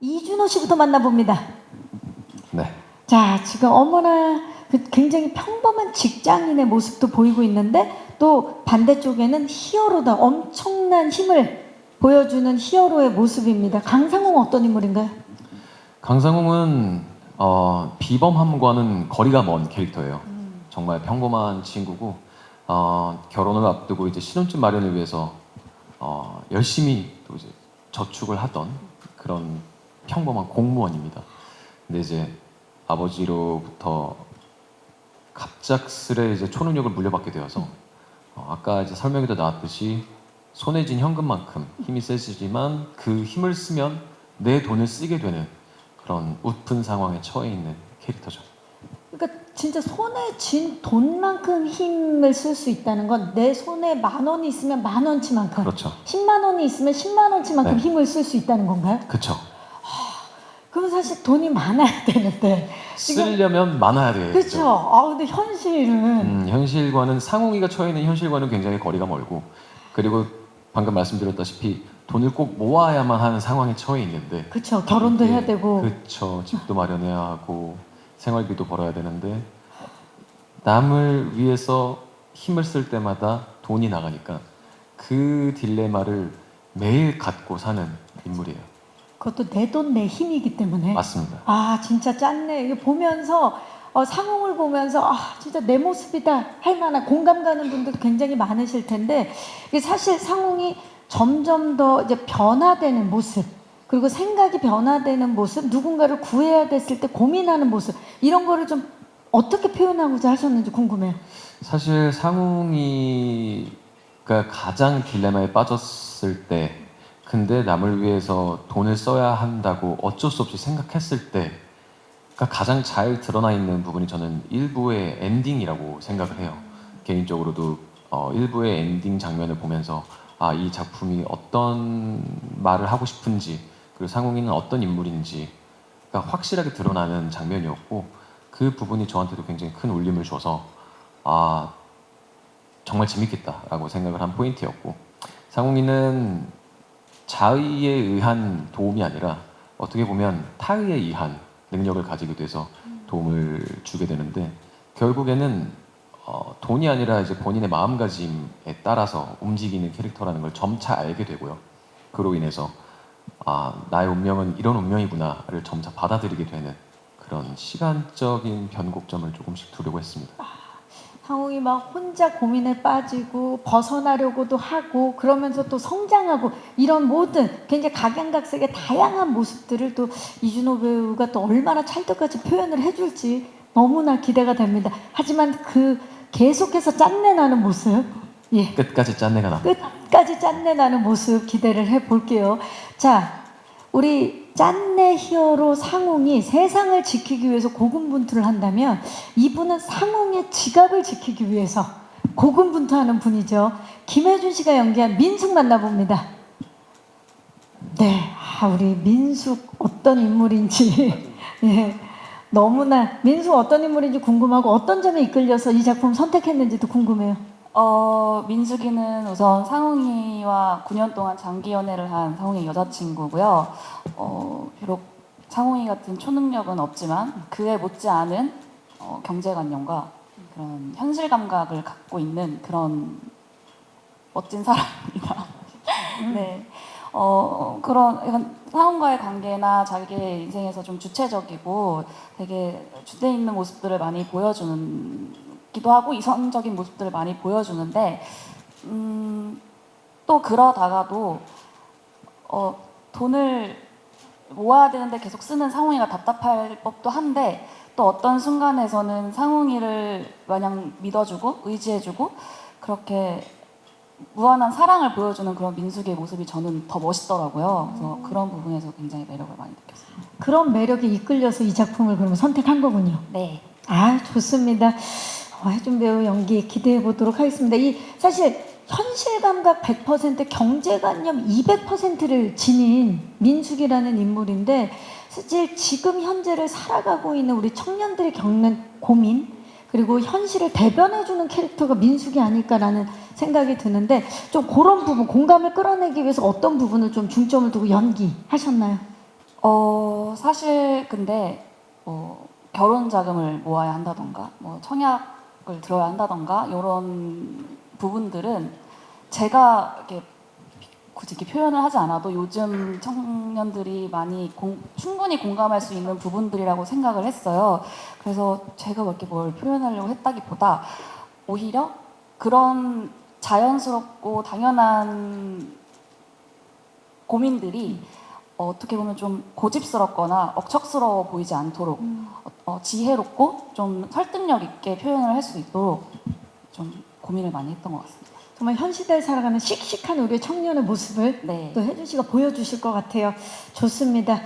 이준호 씨부터 만나봅니다. 네. 자, 지금 어머나 굉장히 평범한 직장인의 모습도 보이고 있는데 또 반대쪽에는 히어로다. 엄청난 힘을 보여주는 히어로의 모습입니다. 강상홍 어떤 인물인가요? 강상웅은 비범함과는 거리가 먼 캐릭터예요. 정말 평범한 친구고 결혼을 앞두고 이제 신혼집 마련을 위해서 열심히 또 이제 저축을 하던 그런 평범한 공무원입니다. 근데 이제 아버지로부터 갑작스레 이제 초능력을 물려받게 되어서 아까 이제 설명에도 나왔듯이 손에 쥔 현금만큼 힘이 세지만 그 힘을 쓰면 내 돈을 쓰게 되는 그런 웃픈 상황에 처해 있는 캐릭터죠. 그러니까 진짜 손에 쥔 돈만큼 힘을 쓸 수 있다는 건 내 손에 10,000원이 있으면 10,000원치만큼, 그렇죠. 10만 원이 있으면 10만 원치만큼 네. 힘을 쓸 수 있다는 건가요? 그렇죠. 그럼 사실 돈이 많아야 되는데 쓰려면 많아야 되겠죠. 그렇죠. 아 근데 현실은 현실과는 상웅이가 처해 있는 현실과는 굉장히 거리가 멀고, 그리고 방금 말씀드렸다시피 돈을 꼭 모아야만 하는 상황에 처해 있는데, 그렇죠. 결혼도 해야 되고 그렇죠. 집도 마련해야 하고 생활비도 벌어야 되는데 남을 위해서 힘을 쓸 때마다 돈이 나가니까 그 딜레마를 매일 갖고 사는 인물이에요. 그것도 내 돈 내 힘이기 때문에 맞습니다. 아 진짜 짠네. 이거 보면서 상홍을 보면서 아 진짜 내 모습이다 할 만한 공감 가는 분들 굉장히 많으실 텐데 이게 사실 상홍이 점점 더 이제 변화되는 모습 그리고 생각이 변화되는 모습 누군가를 구해야 됐을 때 고민하는 모습 이런 거를 좀 어떻게 표현하고자 하셨는지 궁금해요. 사실 상웅이가 가장 딜레마에 빠졌을 때, 근데 남을 위해서 돈을 써야 한다고 어쩔 수 없이 생각했을 때가 가장 잘 드러나 있는 부분이 저는 1부의 엔딩이라고 생각을 해요. 개인적으로도 1부의 엔딩 장면을 보면서 이 작품이 어떤 말을 하고 싶은지, 그리고 상웅이는 어떤 인물인지가 확실하게 드러나는 장면이었고, 그 부분이 저한테도 굉장히 큰 울림을 줘서 정말 재밌겠다라고 생각을 한 포인트였고, 상웅이는 자의에 의한 도움이 아니라 어떻게 보면 타의에 의한 능력을 가지게 돼서 도움을 주게 되는데, 결국에는 돈이 아니라 이제 본인의 마음가짐에 따라서 움직이는 캐릭터라는 걸 점차 알게 되고요. 그로 인해서 나의 운명은 이런 운명이구나를 점차 받아들이게 되는 그런 시간적인 변곡점을 조금씩 두려고 했습니다. 상홍이 막 혼자 고민에 빠지고 벗어나려고도 하고 그러면서 또 성장하고 이런 모든 굉장히 각양각색의 다양한 모습들을 또 이준호 배우가 또 얼마나 찰떡같이 표현을 해줄지 너무나 기대가 됩니다. 하지만 그 계속해서 짠내 나는 모습 끝까지 짠내가 납니다. 끝까지 짠내 나는 모습 기대를 해볼게요. 자, 우리 짠내 히어로 상웅이 세상을 지키기 위해서 고군분투를 한다면 이분은 상웅의 지갑을 지키기 위해서 고군분투하는 분이죠. 김혜준 씨가 연기한 민숙 만나봅니다. 네, 우리 민숙 어떤 인물인지 예, 너무나 민숙 어떤 인물인지 궁금하고 어떤 점에 이끌려서 이 작품 선택했는지도 궁금해요. 민숙이는 우선 상웅이와 9년 동안 장기 연애를 한 상웅이의 여자친구고요. 비록 상웅이 같은 초능력은 없지만 그에 못지않은 경제관념과 그런 현실 감각을 갖고 있는 그런 멋진 사람입니다. 네. 그런 약간 상훈과의 관계나 자기의 인생에서 좀 주체적이고 되게 주대 있는 모습들을 많이 보여주는 기도 하고 이성적인 모습들을 많이 보여주는데 또 그러다가도 돈을 모아야 되는데 계속 쓰는 상웅이가 답답할 법도 한데 또 어떤 순간에서는 상웅이를 마냥 믿어주고 의지해주고 그렇게 무한한 사랑을 보여주는 그런 민숙의 모습이 저는 더 멋있더라고요. 그래서 그런 부분에서 굉장히 매력을 많이 느꼈어요. 그런 매력에 이끌려서 이 작품을 그러면 선택한 거군요. 네. 좋습니다. 혜준 배우 연기 기대해 보도록 하겠습니다. 이 사실 현실 감각 100%, 경제관념 200%를 지닌 민숙이라는 인물인데 사실 지금 현재를 살아가고 있는 우리 청년들이 겪는 고민 그리고 현실을 대변해주는 캐릭터가 민숙이 아닐까라는 생각이 드는데 좀 그런 부분 공감을 끌어내기 위해서 어떤 부분을 좀 중점을 두고 연기하셨나요? 사실 근데 결혼 자금을 모아야 한다던가 뭐 청약을 들어야 한다던가 이런 부분들은 제가 이렇게 굳이 이렇게 표현을 하지 않아도 요즘 청년들이 많이 충분히 공감할 수 있는 부분들이라고 생각을 했어요. 그래서 제가 이렇게 뭘 표현하려고 했다기보다 오히려 그런 자연스럽고 당연한 고민들이 어떻게 보면 좀 고집스럽거나 억척스러워 보이지 않도록 지혜롭고 좀 설득력 있게 표현을 할 수 있도록 좀 고민을 많이 했던 것 같습니다. 정말 현 시대에 살아가는 씩씩한 우리 청년의 모습을 네. 또 혜준 씨가 보여주실 것 같아요. 좋습니다.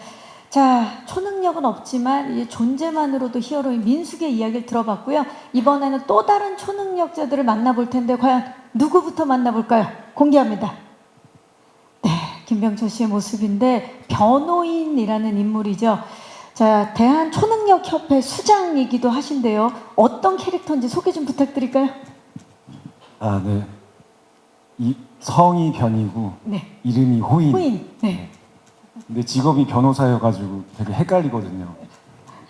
자, 초능력은 없지만 이 존재만으로도 히어로인 민숙의 이야기를 들어봤고요. 이번에는 또 다른 초능력자들을 만나볼 텐데 과연 누구부터 만나볼까요? 공개합니다. 네, 김병철 씨의 모습인데 변호인이라는 인물이죠. 자, 대한초능력협회 수장이기도 하신데요. 어떤 캐릭터인지 소개 좀 부탁드릴까요? 아, 네. 이 성이 변이고 네, 이름이 호인. 호인. 네. 근데 직업이 변호사여가지고 되게 헷갈리거든요.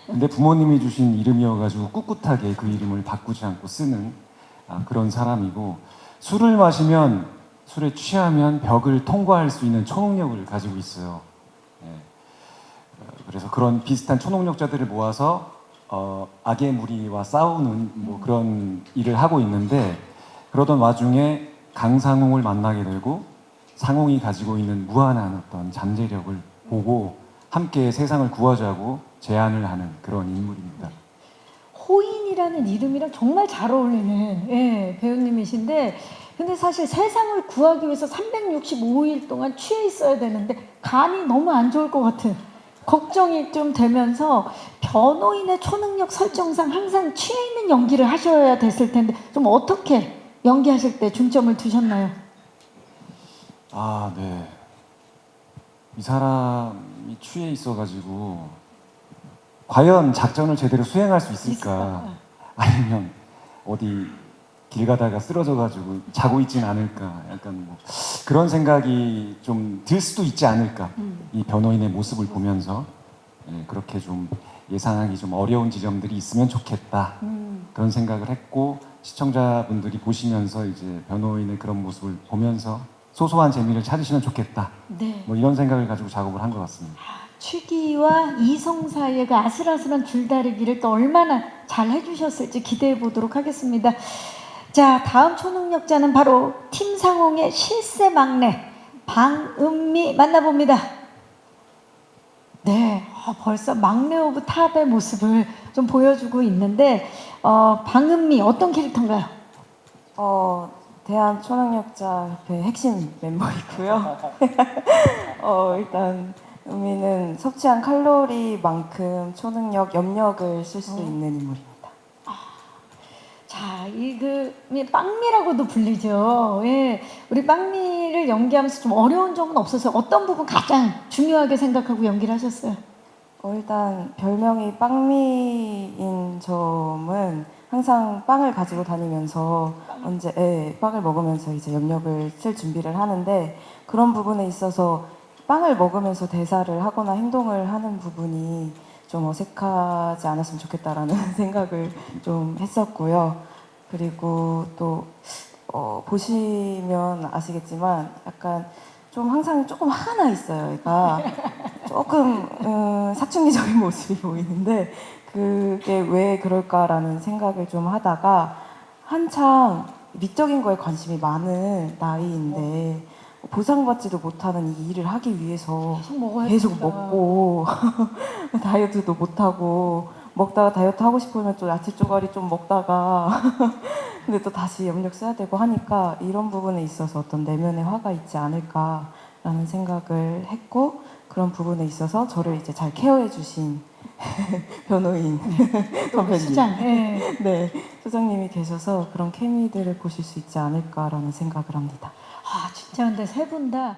근데 부모님이 주신 이름이어가지고 꿋꿋하게 그 이름을 바꾸지 않고 쓰는 그런 사람이고, 술을 마시면, 술에 취하면 벽을 통과할 수 있는 초능력을 가지고 있어요. 예. 그래서 그런 비슷한 초능력자들을 모아서 악의 무리와 싸우는 뭐 그런 일을 하고 있는데, 그러던 와중에 강상웅을 만나게 되고 상웅이 가지고 있는 무한한 어떤 잠재력을 보고 함께 세상을 구하자고 제안을 하는 그런 인물입니다. 호인이라는 이름이랑 정말 잘 어울리는 배우님이신데, 근데 사실 세상을 구하기 위해서 365일 동안 취해 있어야 되는데 간이 너무 안 좋을 것 같은 걱정이 좀 되면서, 변호인의 초능력 설정상 항상 취해 있는 연기를 하셔야 됐을 텐데 좀 어떻게 연기하실 때 중점을 두셨나요? 아, 네. 이 사람이 취해 있어가지고 과연 작전을 제대로 수행할 수 있을까? 아니면 어디 길 가다가 쓰러져가지고 자고 있진 않을까? 약간 뭐 그런 생각이 좀 들 수도 있지 않을까? 이 변호인의 모습을 보면서 그렇게 좀 예상하기 좀 어려운 지점들이 있으면 좋겠다. 그런 생각을 했고, 시청자분들이 보시면서 이제 변호인의 그런 모습을 보면서 소소한 재미를 찾으시면 좋겠다. 네. 뭐 이런 생각을 가지고 작업을 한 것 같습니다. 취기와 이성 사이의 그 아슬아슬한 줄다리기를 또 얼마나 잘 해주셨을지 기대해 보도록 하겠습니다. 자, 다음 초능력자는 바로 팀 상홍의 실세 막내 방은미 만나봅니다. 네, 벌써 막내 오브 탑의 모습을 좀 보여주고 있는데, 방은미 어떤 캐릭터인가요? 대한초능력자협회 핵심 멤버이고요. 일단 은미는 섭취한 칼로리만큼 초능력, 염력을 쓸 수 있는 인물입니다. 자, 빵미라고도 불리죠. 예, 우리 빵미를 연기하면서 좀 어려운 점은 없었어요? 어떤 부분 가장 중요하게 생각하고 연기를 하셨어요? 일단 별명이 빵미인 점은 항상 빵을 가지고 다니면서 빵을 먹으면서 이제 염력을 쓸 준비를 하는데, 그런 부분에 있어서 빵을 먹으면서 대사를 하거나 행동을 하는 부분이 좀 어색하지 않았으면 좋겠다라는 생각을 좀 했었고요. 그리고 또 보시면 아시겠지만 약간 좀 항상 조금 화가 나 있어요. 얘가 조금 사춘기적인 모습이 보이는데, 그게 왜 그럴까라는 생각을 좀 하다가 한창 미적인 거에 관심이 많은 나이인데 보상받지도 못하는 이 일을 하기 위해서 계속 먹고 다이어트도 못하고, 먹다가 다이어트 하고 싶으면 또 야채 쪼가리 좀 먹다가 근데 또 다시 염력 써야 되고 하니까 이런 부분에 있어서 어떤 내면의 화가 있지 않을까라는 생각을 했고, 그런 부분에 있어서 저를 이제 잘 케어해 주신 변호인 선배님, 수장. 예. 네, 소장님이 계셔서 그런 케미들을 보실 수 있지 않을까라는 생각을 합니다. 진짜 근데 세 분 다